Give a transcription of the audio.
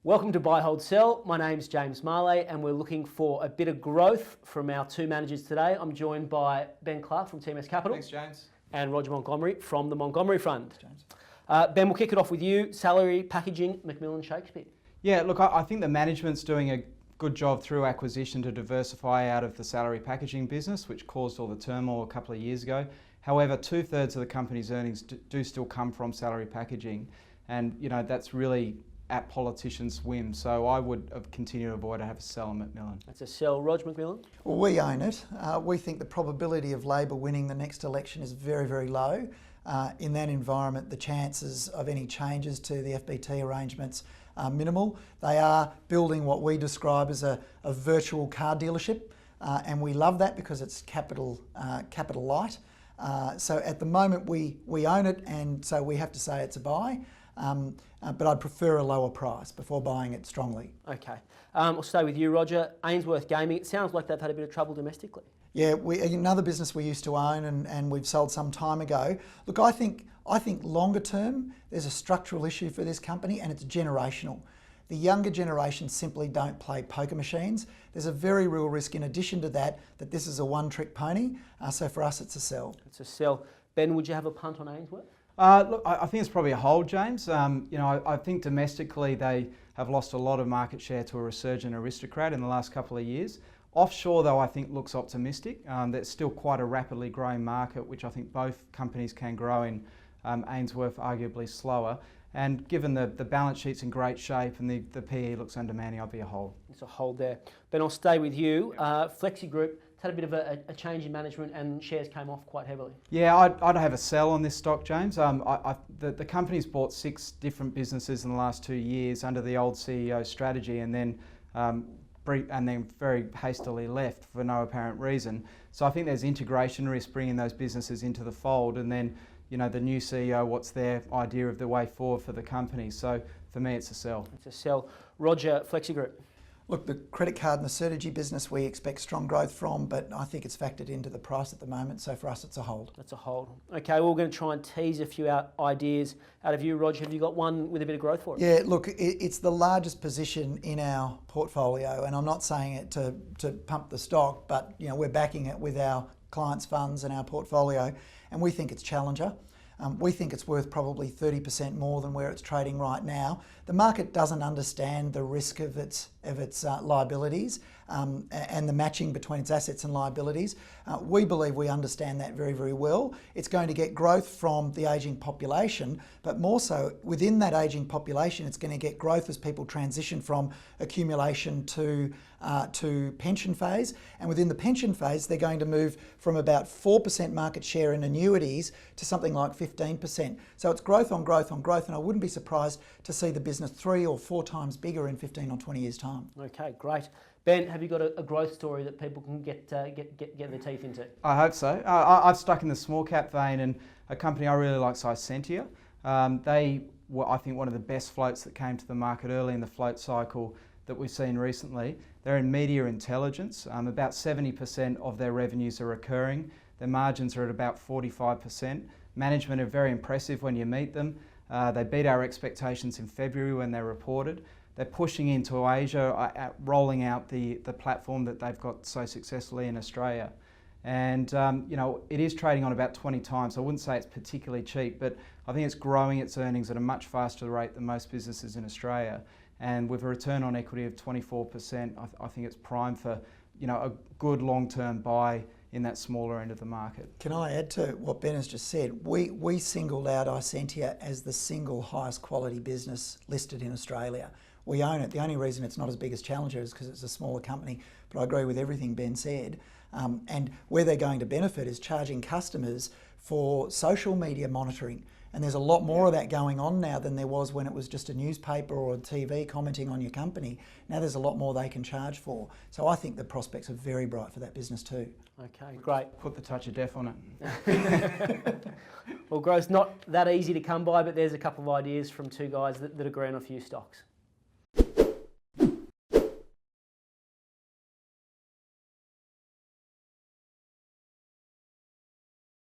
Welcome to Buy, Hold, Sell. My name's James Marley and we're looking for a bit of growth from our two managers today. I'm joined by Ben Clark from TMS Capital. Thanks, James. And Roger Montgomery from the Montgomery Fund. James. Ben, we'll kick it off with you. Salary, packaging, Macmillan Shakespeare. Yeah, look, I think the management's doing a good job through acquisition to diversify out of the salary packaging business, which caused all the turmoil a couple of years ago. However, 2/3 of the company's earnings do still come from salary packaging. And, you know, that's really at politicians' whim. So I would continue to avoid have a sell on Macmillan. That's a sell. Roger Macmillan? Well, we own it. We think the probability of Labor winning the next election is very, very low. In that environment, the chances of any changes to the FBT arrangements are minimal. They are building what we describe as a virtual car dealership, and we love that because it's capital light. So at the moment we own it, and so we have to say it's a buy. But I'd prefer a lower price before buying it strongly. Okay. I'll stay with you, Roger. Ainsworth Gaming, it sounds like they've had a bit of trouble domestically. Yeah, another business we used to own and we've sold some time ago. Look, I think longer term, there's a structural issue for this company and it's generational. The younger generation simply don't play poker machines. There's a very real risk in addition to that this is a one-trick pony. So for us, it's a sell. It's a sell. Ben, would you have a punt on Ainsworth? Look, I think it's probably a hold, James. I think domestically they have lost a lot of market share to a resurgent aristocrat in the last couple of years. Offshore, though, I think looks optimistic. That's still quite a rapidly growing market, which I think both companies can grow in. Ainsworth arguably slower. And given the balance sheet's in great shape and the PE looks undemanding, I'd be a hold. It's a hold there. Ben, I'll stay with you. Flexigroup had a bit of a change in management and shares came off quite heavily. Yeah, I'd have a sell on this stock, James. The company's bought 6 different businesses in the last 2 years under the old CEO strategy and then very hastily left for no apparent reason. So I think there's integration risk bringing those businesses into the fold, and then, you know, the new CEO, what's their idea of the way forward for the company. So for me, it's a sell. It's a sell. Roger, Flexigroup. Look, the credit card and the Certegy business we expect strong growth from, but I think it's factored into the price at the moment. So for us, it's a hold. That's a hold. Okay, well, we're going to try and tease a few ideas out of you, Roger. Have you got one with a bit of growth for it? Yeah, look, it's the largest position in our portfolio, and I'm not saying it to pump the stock, but you know we're backing it with our clients' funds and our portfolio, and we think it's Challenger. We think it's worth probably 30% more than where it's trading right now. The market doesn't understand the risk of its liabilities and the matching between its assets and liabilities. We believe we understand that very, very well. It's going to get growth from the ageing population, but more so within that ageing population, it's going to get growth as people transition from accumulation to pension phase. And within the pension phase, they're going to move from about 4% market share in annuities to something like 15%. So it's growth on growth on growth, and I wouldn't be surprised to see the business 3 or 4 times bigger in 15 or 20 years' time. Okay, great. Ben, have you got a growth story that people can get their teeth into? I hope so. I've stuck in the small cap vein, and a company I really like is ISENTIA. They were, I think, one of the best floats that came to the market early in the float cycle that we've seen recently. They're in media intelligence. About 70% of their revenues are recurring. Their margins are at about 45%. Management are very impressive when you meet them. They beat our expectations in February when they reported. They're pushing into Asia, rolling out the platform that they've got so successfully in Australia. And you know, it is trading on about 20 times. I wouldn't say it's particularly cheap, but I think it's growing its earnings at a much faster rate than most businesses in Australia. And with a return on equity of 24%, I think it's prime for, you know, a good long-term buy in that smaller end of the market. Can I add to what Ben has just said? We singled out ISENTIA as the single highest quality business listed in Australia. We own it. The only reason it's not as big as Challenger is because it's a smaller company, but I agree with everything Ben said. And where they're going to benefit is charging customers for social media monitoring. And there's a lot more of that going on now than there was when it was just a newspaper or a TV commenting on your company. Now there's a lot more they can charge for. So I think the prospects are very bright for that business too. Okay, great. Put the touch of death on it. Well, growth's not that easy to come by, but there's a couple of ideas from two guys that agree on a few stocks.